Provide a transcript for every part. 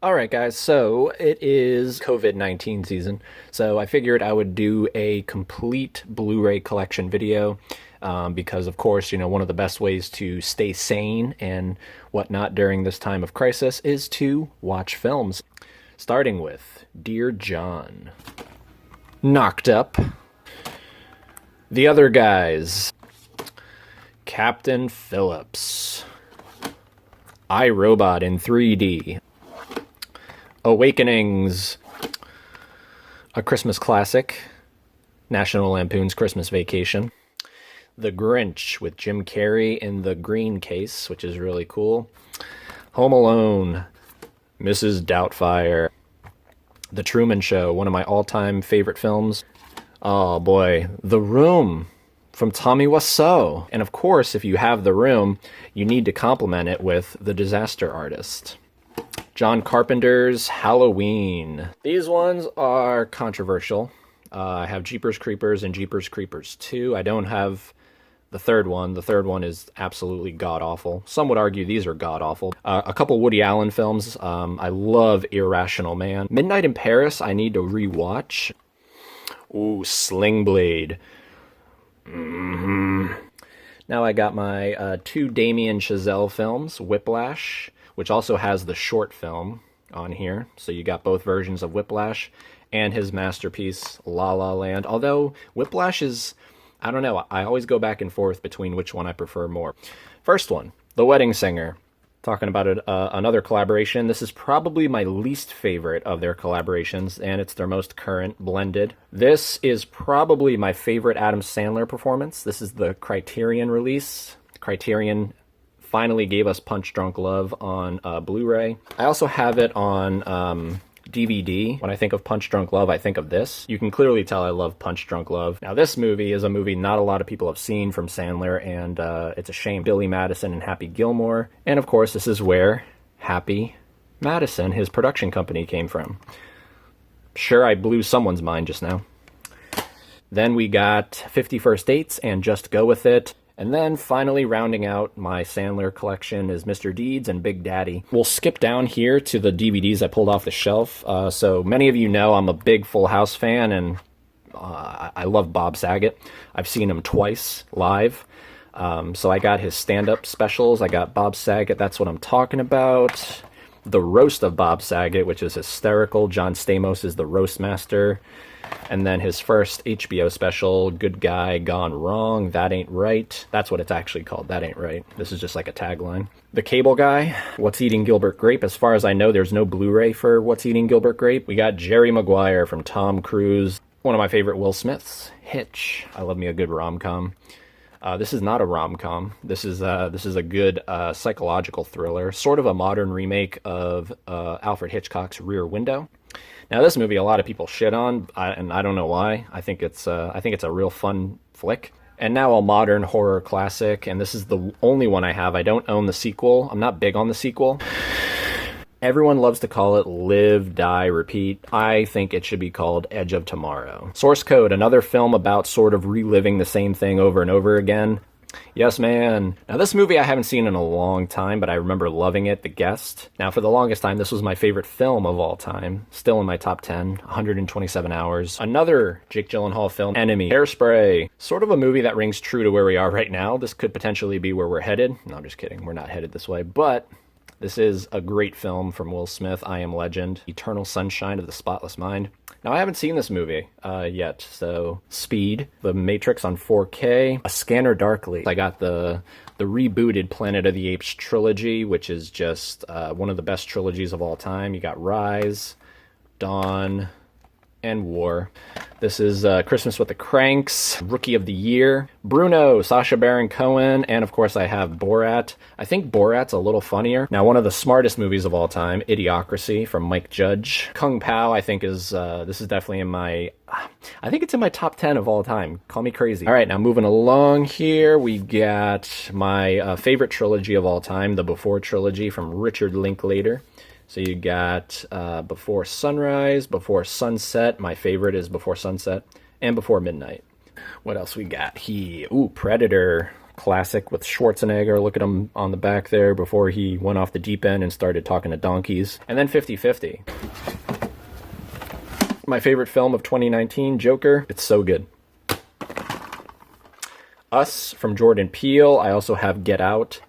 All right, guys, so it is COVID-19 season, so I figured I would do a complete Blu-ray collection video because, of course, one of the best ways to stay sane and whatnot during this time of crisis is to watch films, starting with Dear John, Knocked Up, The Other Guys, Captain Phillips, I, Robot in 3D, Awakenings, A Christmas Classic, National Lampoon's Christmas Vacation, The Grinch with Jim Carrey in the green case, which is really cool, Home Alone, Mrs. Doubtfire, The Truman Show, one of my all-time favorite films. Oh boy, The Room from Tommy Wiseau. And of course, if you have The Room, you need to complement it with The Disaster Artist. John Carpenter's Halloween. These ones are controversial. I have Jeepers Creepers and Jeepers Creepers 2. I don't have the third one. The third one is absolutely god-awful. Some would argue these are god-awful. A couple Woody Allen films. I love Irrational Man. Midnight in Paris, I need to rewatch. Ooh, Sling Blade. Now I got my two Damien Chazelle films, Whiplash, which also has the short film on here. So you got both versions of Whiplash and his masterpiece, La La Land. Although Whiplash is, I don't know, I always go back and forth between which one I prefer more. First one, The Wedding Singer. Talking about another collaboration. This is probably my least favorite of their collaborations, and it's their most current, blended. This is probably my favorite Adam Sandler performance. This is the Criterion release. Criterion finally gave us Punch Drunk Love on Blu-ray. I also have it on DVD. When I think of Punch Drunk Love, I think of this. You can clearly tell I love Punch Drunk Love. Now, this movie is a movie not a lot of people have seen from Sandler, and it's a shame. Billy Madison and Happy Gilmore. And of course, this is where Happy Madison, his production company, came from. Sure, I blew someone's mind just now. Then we got 50 First Dates and Just Go With It. And then finally rounding out my Sandler collection is Mr. Deeds and Big Daddy. We'll skip down here to the DVDs I pulled off the shelf. So many of you know I'm a big Full House fan, and I love Bob Saget. I've seen him twice live. So I got his stand-up specials. I got Bob Saget, that's what I'm talking about. The Roast of Bob Saget, which is hysterical. John Stamos is the roast master. And then his first HBO special, Good Guy Gone Wrong, That Ain't Right. That's what it's actually called, That Ain't Right. This is just like a tagline. The Cable Guy, What's Eating Gilbert Grape. As far as I know, there's no Blu-ray for What's Eating Gilbert Grape. We got Jerry Maguire from Tom Cruise. One of my favorite Will Smiths, Hitch. I love me a good rom-com. This is not a rom-com. This is a good psychological thriller, sort of a modern remake of Alfred Hitchcock's Rear Window. Now, this movie a lot of people shit on, and I don't know why. I think it's a real fun flick. And now a modern horror classic, and this is the only one I have. I don't own the sequel. I'm not big on the sequel. Everyone loves to call it Live, Die, Repeat. I think it should be called Edge of Tomorrow. Source Code, another film about sort of reliving the same thing over and over again. Yes, man. Now, this movie I haven't seen in a long time, but I remember loving it, The Guest. Now, for the longest time, this was my favorite film of all time. Still in my top 10, 127 hours. Another Jake Gyllenhaal film, Enemy. Hairspray. Sort of a movie that rings true to where we are right now. This could potentially be where we're headed. No, I'm just kidding. We're not headed this way, but this is a great film from Will Smith, I Am Legend, Eternal Sunshine of the Spotless Mind. Now, I haven't seen this movie yet, so Speed, The Matrix on 4K, A Scanner Darkly. I got the rebooted Planet of the Apes trilogy, which is just one of the best trilogies of all time. You got Rise, Dawn, and War. This is Christmas with the Cranks, Rookie of the Year, Bruno, Sacha Baron Cohen, and of course I have Borat. I think Borat's a little funnier. Now, one of the smartest movies of all time, Idiocracy from Mike Judge. Kung Pao, I think this is definitely in my, I think it's in my top 10 of all time. Call me crazy. All right, now moving along here, we got my favorite trilogy of all time, the Before trilogy from Richard Linklater. So you got Before Sunrise, Before Sunset. My favorite is Before Sunset, and Before Midnight. What else we got here? Ooh, Predator. Classic with Schwarzenegger. Look at him on the back there before he went off the deep end and started talking to donkeys. And then 50-50. My favorite film of 2019, Joker. It's so good. Us from Jordan Peele. I also have Get Out.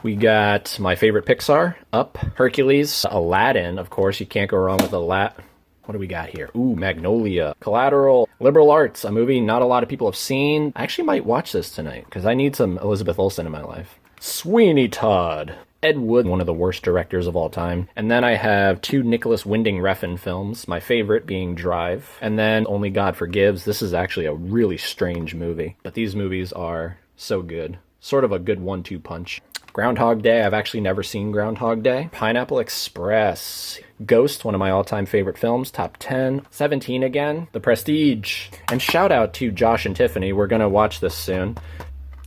We got my favorite Pixar, Up, Hercules, Aladdin, of course. You can't go wrong with Aladdin. What do we got here? Ooh, Magnolia, Collateral, Liberal Arts, a movie not a lot of people have seen. I actually might watch this tonight because I need some Elizabeth Olsen in my life. Sweeney Todd, Ed Wood, one of the worst directors of all time. And then I have 2 Nicholas Winding Refn films, my favorite being Drive, and then Only God Forgives. This is actually a really strange movie, but these movies are so good. Sort of a good 1-2 punch. Groundhog Day, I've actually never seen Groundhog Day. Pineapple Express. Ghost, one of my all-time favorite films, top 10. 17 again. The Prestige. And shout out to Josh and Tiffany. We're going to watch this soon.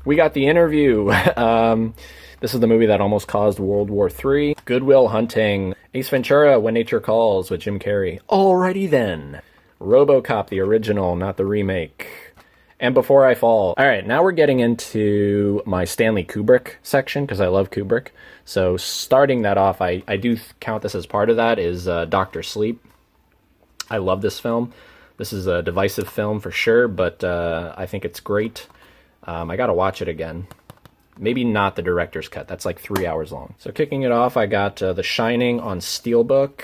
We got The Interview. This is the movie that almost caused World War III. Good Will Hunting. Ace Ventura, When Nature Calls with Jim Carrey. Alrighty then. RoboCop, the original, not the remake. And Before I Fall. All right, now we're getting into my Stanley Kubrick section because I love Kubrick. So starting that off, I do count this as part of that, is Dr. Sleep. I love this film. This is a divisive film for sure, but I think it's great. I got to watch it again. Maybe not the director's cut. That's like 3 hours long. So kicking it off, I got The Shining on Steelbook.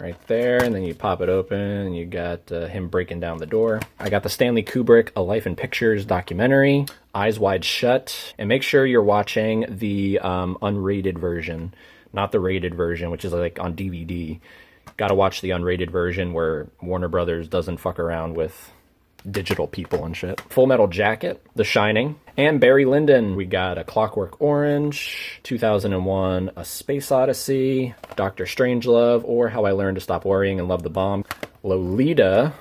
Right there, and then you pop it open, and you got him breaking down the door. I got the Stanley Kubrick A Life in Pictures documentary, Eyes Wide Shut, and make sure you're watching the unrated version, not the rated version, which is like on DVD. Gotta watch the unrated version where Warner Brothers doesn't fuck around with digital people and shit. Full Metal Jacket, The Shining, and Barry Lyndon. We got A Clockwork Orange, 2001, A Space Odyssey, Doctor Strangelove, or How I Learned to Stop Worrying and Love the Bomb. Lolita,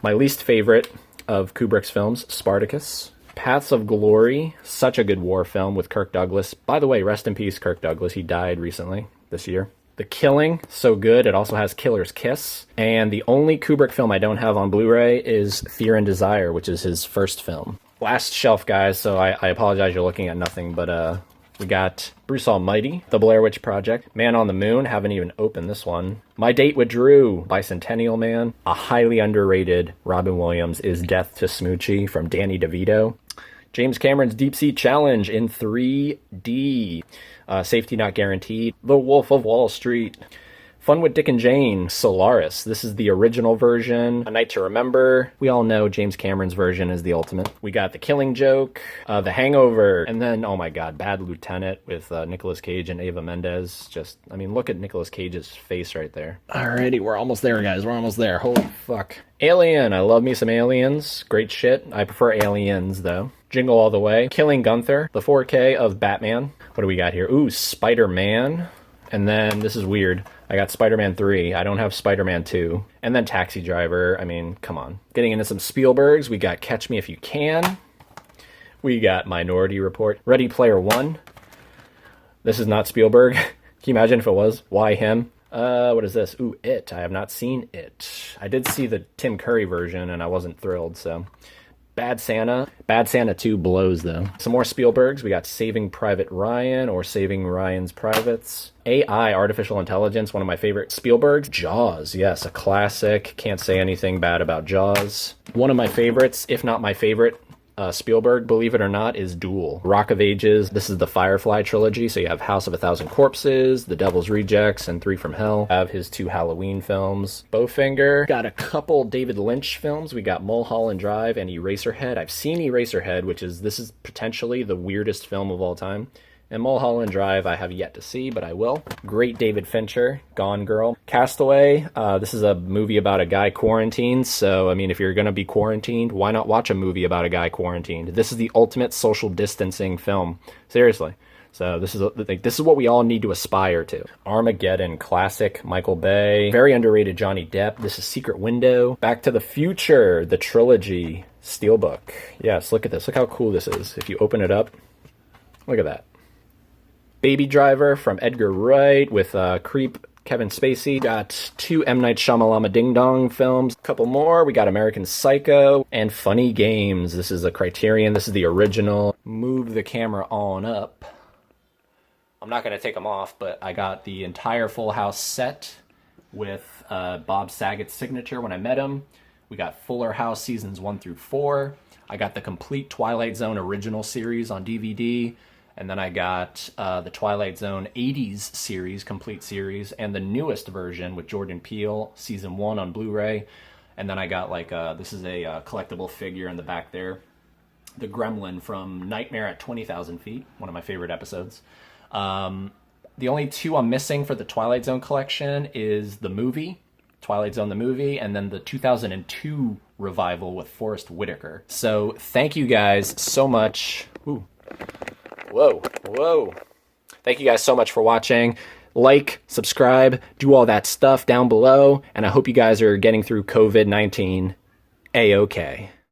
my least favorite of Kubrick's films, Spartacus. Paths of Glory, such a good war film with Kirk Douglas. By the way, rest in peace, Kirk Douglas. He died recently, this year. The Killing, so good. It also has Killer's Kiss. And the only Kubrick film I don't have on Blu-ray is Fear and Desire, which is his first film. Last shelf, guys, so I apologize you're looking at nothing, but we got Bruce Almighty, The Blair Witch Project, Man on the Moon, haven't even opened this one. My Date with Drew, Bicentennial Man. A highly underrated Robin Williams is Death to Smoochie from Danny DeVito. James Cameron's Deep Sea Challenge in 3D. Safety Not Guaranteed. The Wolf of Wall Street. Fun with Dick and Jane. Solaris. This is the original version. A Night to Remember. We all know James Cameron's version is the ultimate. We got The Killing Joke. The Hangover. And then, oh my god, Bad Lieutenant with Nicolas Cage and Eva Mendes. Just, I mean, look at Nicolas Cage's face right there. Alrighty, we're almost there, guys. We're almost there. Holy fuck. Alien. I love me some Aliens. Great shit. I prefer Aliens, though. Jingle All the Way. Killing Gunther. The 4K of Batman. What do we got here? Ooh, Spider-Man. And then, this is weird, I got Spider-Man 3. I don't have Spider-Man 2. And then Taxi Driver. I mean, come on. Getting into some Spielbergs. We got Catch Me If You Can. We got Minority Report. Ready Player One. This is not Spielberg. Can you imagine if it was? Why him? What is this? Ooh, It. I have not seen It. I did see the Tim Curry version, and I wasn't thrilled, so... Bad Santa. Bad Santa 2 blows, though. Some more Spielbergs. We got Saving Private Ryan or Saving Ryan's Privates. AI, Artificial Intelligence, one of my favorite Spielbergs. Jaws, yes, a classic. Can't say anything bad about Jaws. One of my favorites, if not my favorite, Spielberg, believe it or not, is Duel. Rock of Ages. This is the Firefly trilogy, so you have House of a Thousand Corpses, The Devil's Rejects, and Three from Hell. Have his 2 Halloween films. Bowfinger. Got a couple David Lynch films. We got Mulholland Drive and Eraserhead. I've seen Eraserhead, this is potentially the weirdest film of all time. And Mulholland Drive I have yet to see, but I will. Great David Fincher, Gone Girl. Castaway, this is a movie about a guy quarantined, so, I mean, if you're gonna be quarantined, why not watch a movie about a guy quarantined? This is the ultimate social distancing film. Seriously. So this is what we all need to aspire to. Armageddon, classic, Michael Bay. Very underrated Johnny Depp. This is Secret Window. Back to the Future, the trilogy, Steelbook. Yes, look at this. Look how cool this is. If you open it up, look at that. Baby Driver from Edgar Wright with Creep Kevin Spacey. Got 2 M. Night Shyamalan Ding Dong films. A couple more. We got American Psycho and Funny Games. This is a Criterion. This is the original. Move the camera on up. I'm not going to take them off, but I got the entire Full House set with Bob Saget's signature when I met him. We got Fuller House seasons 1 through 4. I got the complete Twilight Zone original series on DVD. And then I got the Twilight Zone 80s series, complete series, and the newest version with Jordan Peele, season 1 on Blu-ray. And then I got like, this is a collectible figure in the back there. The Gremlin from Nightmare at 20,000 Feet, one of my favorite episodes. The only 2 I'm missing for the Twilight Zone collection is the movie, Twilight Zone the movie, and then the 2002 revival with Forrest Whitaker. So thank you guys so much. Ooh. Whoa. Thank you guys so much for watching. Like, subscribe, do all that stuff down below, and I hope you guys are getting through COVID-19 A-okay.